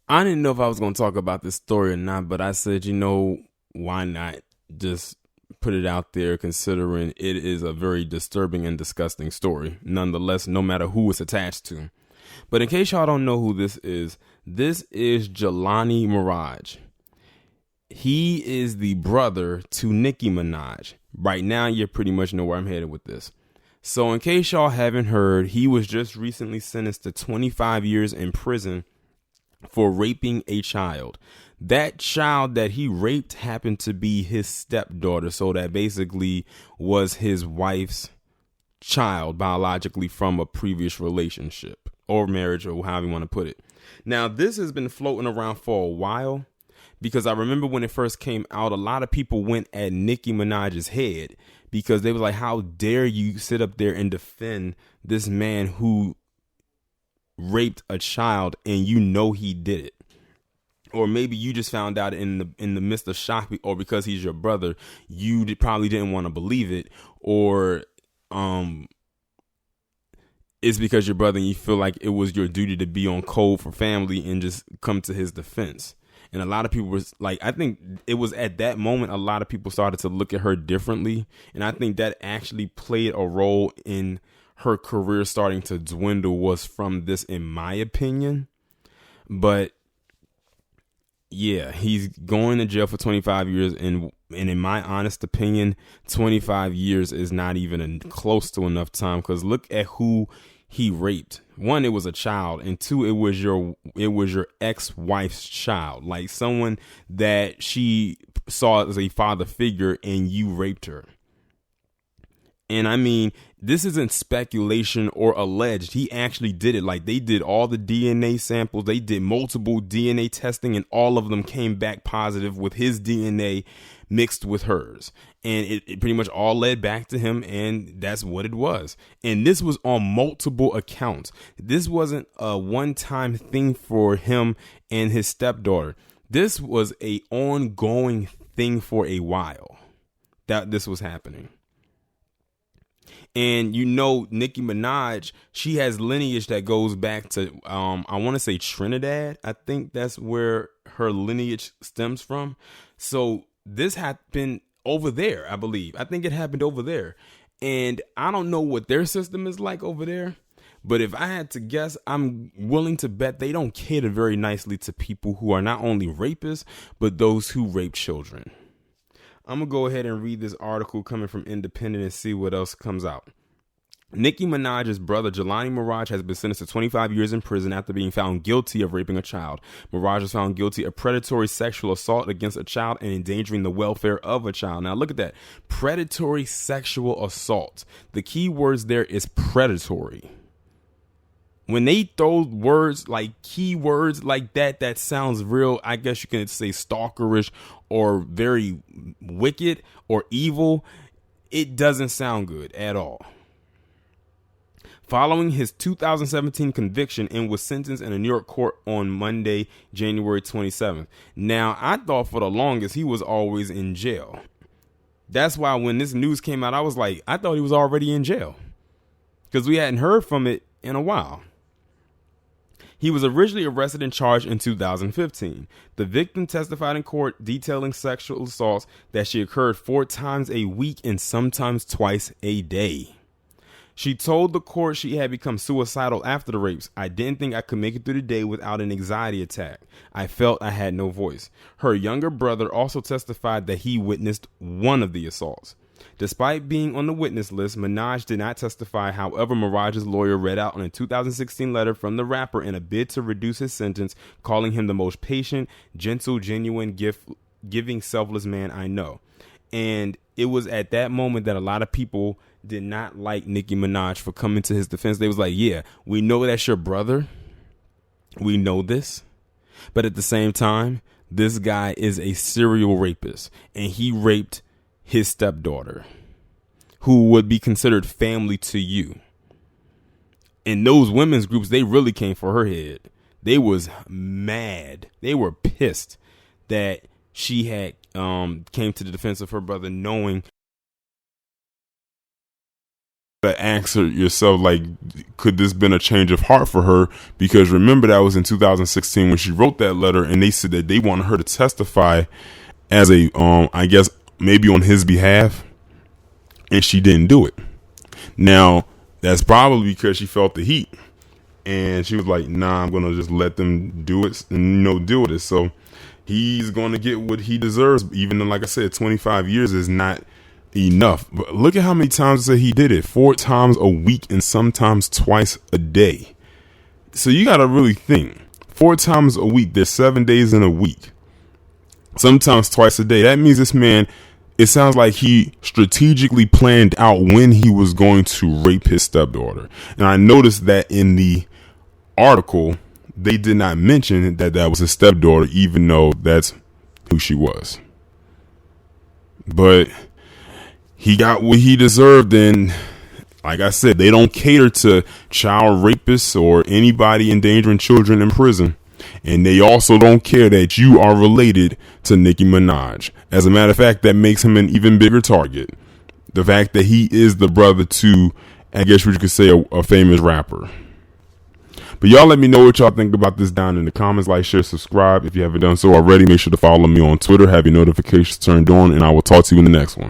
I didn't know if I was going to talk about this story or not, but I said, why not just put it out there, considering it is a very disturbing and disgusting story, nonetheless, no matter who it's attached to. But in case y'all don't know who this is Jelani Maraj. He is the brother to Nicki Minaj. Right now, you pretty much know where I'm headed with this. So, in case y'all haven't heard, he was just recently sentenced to 25 years in prison for raping a child. That child that he raped happened to be his stepdaughter. So, that basically was his wife's child biologically from a previous relationship or marriage, or however you want to put it. Now, this has been floating around for a while, because I remember when it first came out, a lot of people went at Nicki Minaj's head because they was like, how dare you sit up there and defend this man who raped a child and you know he did it? Or maybe you just found out in the midst of shock, or because he's your brother, you probably didn't want to believe it, or it's because your brother and you feel like it was your duty to be on code for family and just come to his defense. And a lot of people was like, I think it was at that moment a lot of people started to look at her differently. And I think that actually played a role in her career starting to dwindle, was from this, in my opinion. But yeah, he's going to jail for 25 years. And in my honest opinion, 25 years is not even close to enough time, because look at who he raped. One, it was a child, and two, it was your ex-wife's child, like someone that she saw as a father figure, and you raped her. And I mean, this isn't speculation or alleged. He actually did it. Like, they did all the DNA samples. They did multiple DNA testing, and all of them came back positive with his DNA mixed with hers. And it pretty much all led back to him, and that's what it was. And this was on multiple accounts. This wasn't a one-time thing for him and his stepdaughter. This was a ongoing thing for a while that this was happening. And Nicki Minaj, she has lineage that goes back to, I want to say Trinidad. I think that's where her lineage stems from. So this happened over there, I believe. I think it happened over there. And I don't know what their system is like over there. But if I had to guess, I'm willing to bet they don't cater very nicely to people who are not only rapists, but those who rape children. I'm going to go ahead and read this article coming from Independent and see what else comes out. Nicki Minaj's brother, Jelani Maraj, has been sentenced to 25 years in prison after being found guilty of raping a child. Maraj was found guilty of predatory sexual assault against a child and endangering the welfare of a child. Now, look at that. Predatory sexual assault. The key words there is predatory. When they throw words like keywords like that, that sounds real, I guess you can say stalkerish or very wicked or evil. It doesn't sound good at all. Following his 2017 conviction, and was sentenced in a New York court on Monday, January 27th. Now, I thought for the longest he was always in jail. That's why when this news came out, I was like, I thought he was already in jail, because we hadn't heard from it in a while. He was originally arrested and charged in 2015. The victim testified in court detailing sexual assaults that she occurred 4 times a week and sometimes twice a day. She told the court she had become suicidal after the rapes. I didn't think I could make it through the day without an anxiety attack. I felt I had no voice. Her younger brother also testified that he witnessed one of the assaults. Despite being on the witness list, Minaj did not testify. However, Maraj's lawyer read out on a 2016 letter from the rapper in a bid to reduce his sentence, calling him the most patient, gentle, genuine, giving, selfless man I know. And it was at that moment that a lot of people did not like Nicki Minaj for coming to his defense. They was like, yeah, we know that's your brother. We know this. But at the same time, this guy is a serial rapist, and he raped his stepdaughter, who would be considered family to you. And those women's groups, they really came for her head. They was mad. They were pissed that she had came to the defense of her brother, knowing to ask her yourself, like, could this been a change of heart for her? Because remember, that was in 2016 when she wrote that letter, and they said that they wanted her to testify as a, I guess maybe on his behalf, and she didn't do it. Now, that's probably because she felt the heat, and she was like, nah, I'm gonna just let them do it and deal with it. So he's gonna get what he deserves, even though, like I said, 25 years is not enough. But look at how many times that he did it: 4 times a week and sometimes twice a day. So you gotta really think, 4 times a week, there's 7 days in a week, sometimes twice a day. That means this man, it sounds like he strategically planned out when he was going to rape his stepdaughter. And I noticed that in the article, they did not mention that that was his stepdaughter, even though that's who she was. But he got what he deserved, and like I said, they don't cater to child rapists or anybody endangering children in prison. And they also don't care that you are related to Nicki Minaj. As a matter of fact, that makes him an even bigger target. The fact that he is the brother to, I guess you could say, a famous rapper. But y'all let me know what y'all think about this down in the comments. Like, share, subscribe if you haven't done so already. Make sure to follow me on Twitter. Have your notifications turned on, and I will talk to you in the next one.